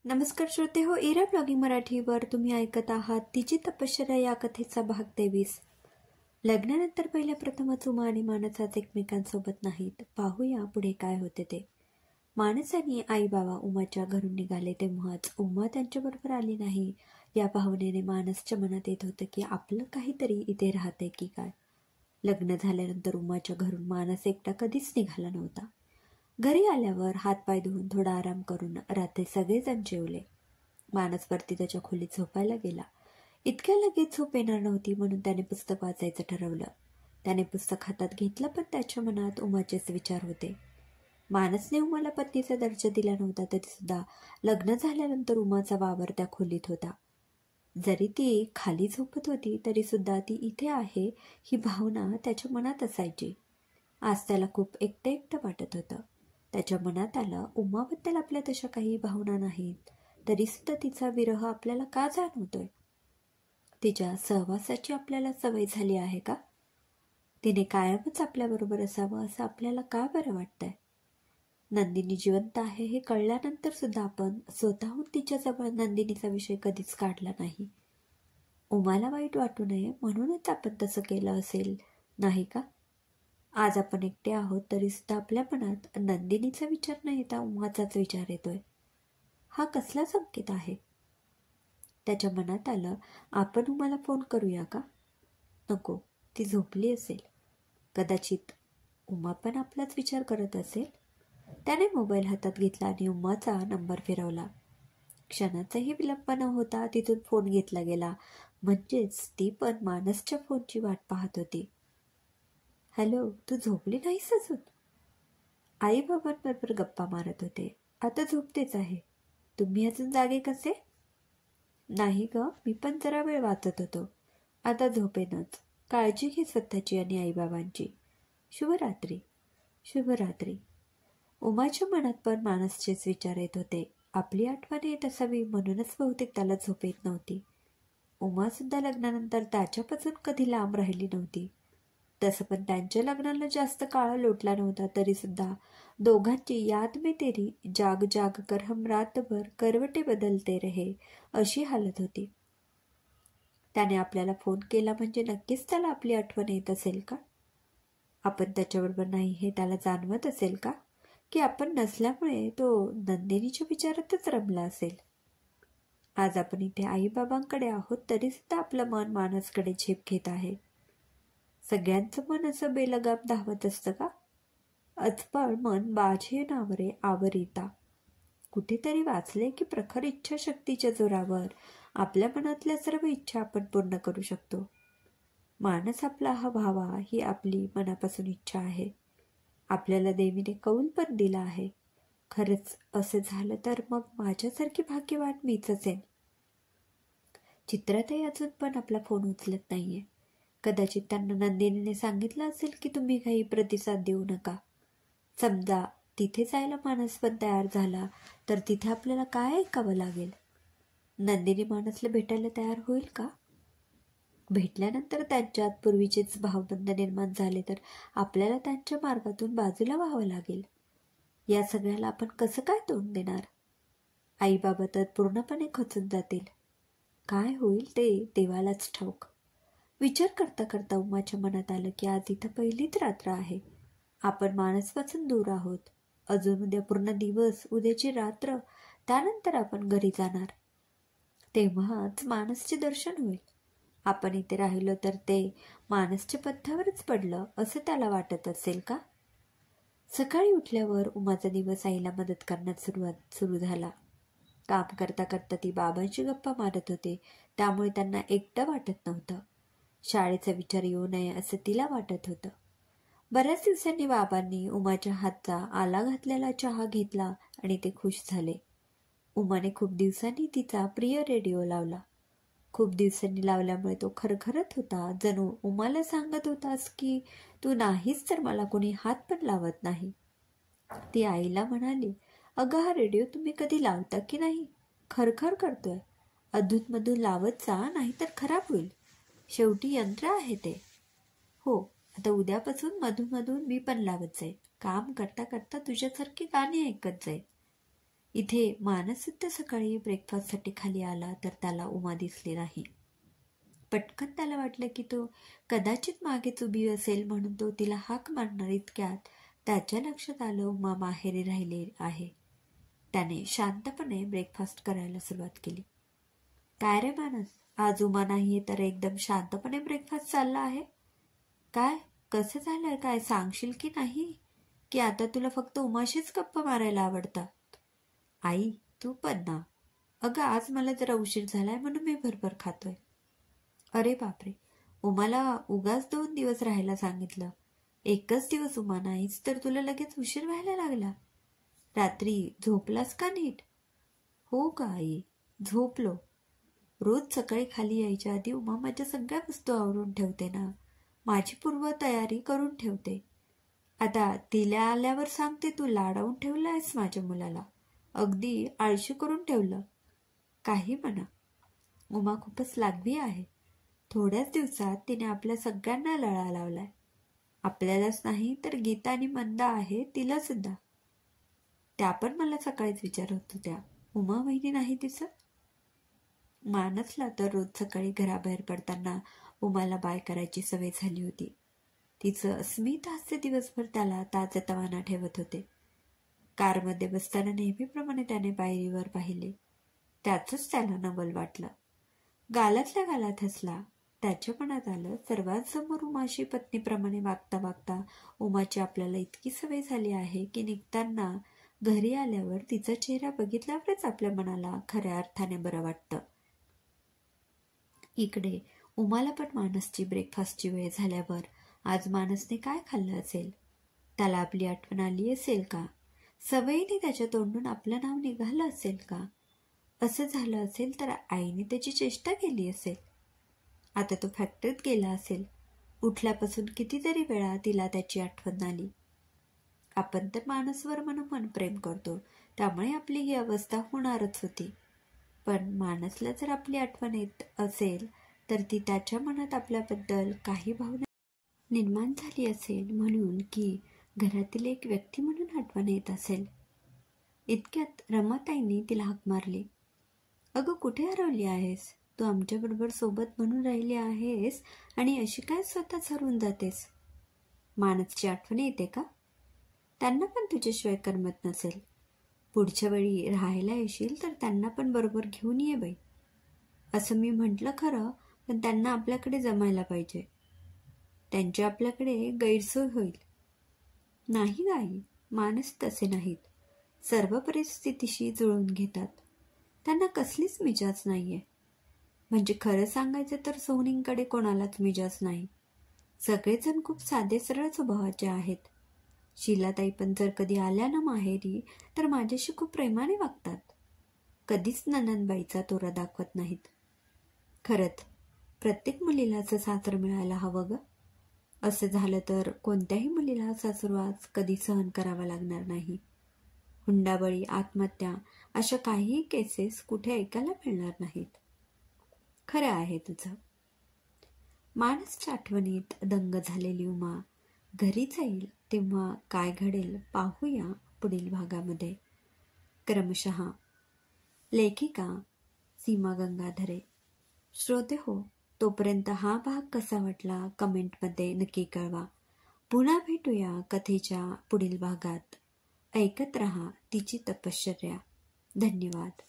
नमस्कार श्रोते हो, इरा ब्लॉगिंग मराठीवर तुम्ही ऐकत आहात तिची तपश्चर्या या कथेचा भाग 23। लग्नानंतर पहिल्या प्रथमच उमा आणि मानस आज एकमेकांसोबत नाहीत। पाहूया पुढे काय होते ते। मानस आणि आई बाबा उमाच्या घरून निघाले तेव्हाच उमा त्यांच्याबरोबर आली नाही या भावनेने मानसच्या मनात येत होतं की आपलं काहीतरी इथे राहते की काय। लग्न झाल्यानंतर उमाच्या घरून मानस एकटा कधीच निघाला नव्हता। घरी आल्यावर हातपाय धुवून थोडा आराम करून रात्री सगळेजण जेवले। मानस वरती त्याच्या खोलीत झोपायला गेला। इतक्या लगेच झोप येणार नव्हती म्हणून त्याने पुस्तक वाचायचं ठरवलं। त्याने पुस्तक हातात घेतलं पण त्याच्या मनात उमाचेच विचार होते। मानसने उमाला पत्नीचा दर्जा दिला नव्हता तरी सुद्धा लग्न झाल्यानंतर उमाचा वावर त्या खोलीत होता। जरी ती खाली झोपत होती तरी सुद्धा ती इथे आहे ही भावना त्याच्या मनात असायची। आज त्याला खूप एकटं एकटं वाटत होतं। त्याच्या मनात आलं, उमाबद्दल आपल्या तशा काही भावना नाहीत तरी सुद्धा तिचा विरह आपल्याला का जाणवतोय? तिच्या सहवासाची आपल्याला सवय झाली आहे का? तिने कायमच आपल्याबरोबर असावं असं आपल्याला का बरं वाटतंय? नंदिनी जिवंत आहे हे कळल्यानंतर सुद्धा आपण स्वतःहून तिच्याजवळ नंदिनीचा विषय कधीच काढला नाही। उमाला वाईट वाटू नये म्हणूनच आपण तसं केलं असेल, नाही का? आज आपण एकटे आहोत तरी सुद्धा आपल्या मनात नंदिनीचा विचार न येता उमाचाच विचार येतोय। हा कसला संकेत आहे? त्याच्या मनात आलं, आपण उमाला फोन करूया का? नको, ती झोपली असेल। कदाचित उमा पण आपलाच विचार करत असेल। त्याने मोबाईल हातात घेतला आणि उमाचा नंबर फिरवला। क्षणाचाही विलंब न होता तिथून फोन घेतला गेला। म्हणजेच ती पण मानसच्या फोनची वाट पाहत होती। हॅलो, तू झोपली नाहीस अजून? आई बाबांबरोबर गप्पा मारत होते। आता झोपतेच आहे। तुम्ही अजून जागे कसे? नाही ग, मी पण जरा वेळ वाचत होतो। आता झोपेनच। काळजी घे स्वतःची आणि आई बाबांची। शुभरात्री। शुभरात्री। उमाच्या मनात पण मानसचेच विचार येत होते। आपली आठवण येत असावी म्हणूनच बहुतेक त्याला झोप येत नव्हती। उमा सुद्धा लग्नानंतर त्याच्यापासून कधी लांब राहिली नव्हती। तसं पण त्यांच्या लग्नाला जास्त काळ लोटला नव्हता तरी सुद्धा दोघांची याद में तेरी जाग जाग कर हम रात भर करवटे बदलते रहे अशी हालत होती। त्याने आपल्याला फोन केला म्हणजे नक्कीच त्याला आपली आठवण येत असेल का? आपण त्याच्याबरोबर नाही हे त्याला जाणवत असेल का? की आपण नसल्यामुळे तो नंदिनीच्या विचारातच रमला असेल? आज आपण इथे आई बाबांकडे आहोत तरी सुद्धा आपलं मन मानसकडे झेप घेत आहे। सगळ्यांचं मन असं बेलगाम धावत असतं का? अचपळ मन बाझे नावरे आवरिता। कुठेतरी वाचले की प्रखर इच्छाशक्तीच्या जोरावर आपल्या मनातल्या सर्व इच्छा आपण पूर्ण करू शकतो। मानस आपला हा व्हावा ही आपली मनापासून इच्छा आहे। आपल्याला देवीने कौल पण दिला आहे। खरंच असं झालं तर मग माझ्यासारखी भाग्यवान मीच असेन। चित्राताई अजून पण आपला फोन उचलत नाहीये। कदाचित त्यांना नंदिनीने सांगितलं असेल की तुम्ही काही प्रतिसाद देऊ नका। समजा तिथे जायला मानस पण तयार झाला तर तिथे आपल्याला काय ऐकावं लागेल? नंदिनी मानसला भेटायला तयार होईल का? भेटल्यानंतर त्यांच्यात पूर्वीचेच भावबंध निर्माण झाले तर आपल्याला त्यांच्या मार्गातून बाजूला व्हावं लागेल। या सगळ्याला आपण कसं काय तोंड देणार? आई बाबा तर पूर्णपणे खचून जातील। काय होईल ते देवालाच ठाऊक। विचार करता करता उमाच्या मनात आलं की आज इथं पहिलीच रात्र आहे। आपण मानसपासून दूर आहोत। अजून उद्या पूर्ण दिवस, उद्याची रात्र, त्यानंतर आपण घरी जाणार। तेव्हाच मानसचे दर्शन होईल। आपण इथे राहिलो तर ते मानसच्या पथ्यावरच पडलं असं त्याला वाटत असेल का? सकाळी उठल्यावर उमाचा दिवस आईला मदत करण्यात सुरू झाला। काम करता करता ती बाबांची गप्पा मारत होते त्यामुळे त्यांना एकटं वाटत नव्हतं। शाळेचा विचार येऊ नये असं तिला वाटत होतं। बऱ्याच दिवसांनी बाबांनी उमाच्या हातचा आला घातलेला चहा घेतला आणि ते खुश झाले। उमाने खूप दिवसांनी तिचा प्रिय रेडिओ लावला। खूप दिवसांनी लावल्यामुळे तो खरखरत होता, जणू उमाला सांगत होतास की तू नाहीस तर मला कोणी हात पण लावत नाही। ती आईला म्हणाली, अगं हा रेडिओ तुम्ही कधी लावता की नाही? खरखर करतोय। अधूनमधून लावत जा नाहीतर खराब होईल। शेवटी यंत्र आहे ते। हो, आता उद्यापासून मधून मी पण लावत जाईल। काम करता करता तुझ्यासारखी गाणी ऐकत जाईल। इथे मानस सुद्धा सकाळी ब्रेकफास्टसाठी खाली आला तर त्याला उमा दिसली नाही. पटकन त्याला वाटलं की तो कदाचित मागेच उभी असेल म्हणून तो तिला हाक मारणार इतक्यात त्याच्या लक्षात आलं उमा माहेरी राहिली आहे. त्याने शांतपणे ब्रेकफास्ट करायला सुरुवात केली. काय रे मानस, आज उमा नाहीये तर एकदम शांतपणे ब्रेकफास्ट चालला आहे? काय, कसं झालंय, काय सांगशील की नाही? की आता तुला फक्त उमाशीच गप्पा मारायला आवडतात? आई तू पण ना. अगं आज मला जरा उशीर झालाय म्हणून मी भरभर खातोय. अरे बापरे, उमाला उगाच 2 दिवस राहायला सांगितलं. एकच दिवस उमा नाहीच तर तुला लगेच उशीर व्हायला लागला. रात्री झोपलास का नीट? हो का आई, झोपलो. रोज सकाळी खाली यायच्या आधी उमा माझ्या सगळ्या वस्तू आवरून ठेवते ना, माझी पूर्व तयारी करून ठेवते. आता तिला आल्यावर सांगते तू लाडावून ठेवलंयस माझ्या मुलाला, अगदी आळशी करून ठेवलं. काही म्हणा, उमा खूपच लागवी आहे. थोड्याच दिवसात तिने आपल्या सगळ्यांना लळा लावलाय. आपल्यालाच नाही तर गीता आणि मंदा आहे तिला सुद्धा. त्या पण मला सकाळीच विचारत होत्या, उमा वहिनी नाही दिसत? मानसला तर रोज सकाळी घराबाहेर पडताना उमाला बाय करायची सवय झाली होती. तिचं स्मित हास्य दिवसभर त्याला ताजतवाना ठेवत होते. कारमध्ये बसताना नेहमीप्रमाणे त्याने पायरीवर पाहिले. त्याचंच त्याला नवल वाटलं. गालातल्या गालात हसला. त्याच्या मनात आलं, सर्वांसमोर उमाशी पत्नीप्रमाणे वागता वागता उमाची आपल्याला इतकी सवय झाली आहे की निघताना घरी आल्यावर तिचा चेहरा बघितल्यावरच आपल्या मनाला खऱ्या अर्थाने बरं वाटतं. इकडे उमाला पण मानसची ब्रेकफास्टची वेळ झाल्यावर आज मानसने काय खाल्लं असेल? त्याला आपली आठवण आली असेल का? सवयीने त्याच्या तोंडून आपलं नाव निघालं असेल का? असं झालं असेल तर आईने त्याची चेष्टा केली असेल. आता तो फॅक्टरीत गेला असेल. उठल्यापासून कितीतरी वेळा तिला त्याची आठवण आली. आपण तर मानसवर मनोमन प्रेम करतो, त्यामुळे आपली ही अवस्था होणारच होती. पण मानसला जर आपली आठवण येत असेल तर ती त्याच्या मनात आपल्याबद्दल काही भावना निर्माण झाली असेल म्हणून की घरातील एक व्यक्ती म्हणून आठवण येत असेल. इतक्यात रमाताईंनी तिला हाक मारली. अगं कुठे हरवली आहेस? तू आमच्याबरोबर सोबत म्हणून राहिली आहेस आणि अशी काय स्वतःच हरवून जातेस? मानसची आठवण येते का? त्यांना पण तुझ्याशिवाय करमत नसेल. पुढच्या वेळी राहायला येशील तर त्यांना पण बरोबर घेऊन ये बाई. असं मी म्हटलं खरं, पण त्यांना आपल्याकडे जमायला पाहिजे. त्यांची आपल्याकडे गैरसोय होईल. नाही गाई, मानस तसे नाहीत. सर्व परिस्थितीशी जुळवून घेतात. त्यांना कसलीच मिजाज नाहीये. म्हणजे खरं सांगायचं तर सोनींकडे कोणालाच मिजाज नाही. सगळेजण खूप साधे सरळ स्वभावाचे आहेत. शीलाताई पण जर कधी आल्या ना माहेरी तर माझ्याशी खूप प्रेमाने वागतात. कधीच नणंदबाईचा तोरा दाखवत नाहीत. खरंच प्रत्येक मुलीला असं सासर मिळायला हवं ग. असं झालं तर कोणत्याही मुलीला सासरवास कधी सहन करावा लागणार नाही. हुंडाबळी, आत्महत्या अशा काहीही केसेस कुठे ऐकायला मिळणार नाहीत. खरं आहे तुझं. मानसच्या आठवणीत दंग झालेली उमा घरी जाईल तेव्हा काय घडेल पाहूया पुढील भागामध्ये. क्रमशः लेखिका सीमा गंगाधरे. श्रोते हो, तोपर्यंत हा भाग कसा वाटला कमेंटमध्ये नक्की कळवा. पुन्हा भेटूया कथेच्या पुढील भागात. ऐकत रहा तिची तपश्चर्या. धन्यवाद.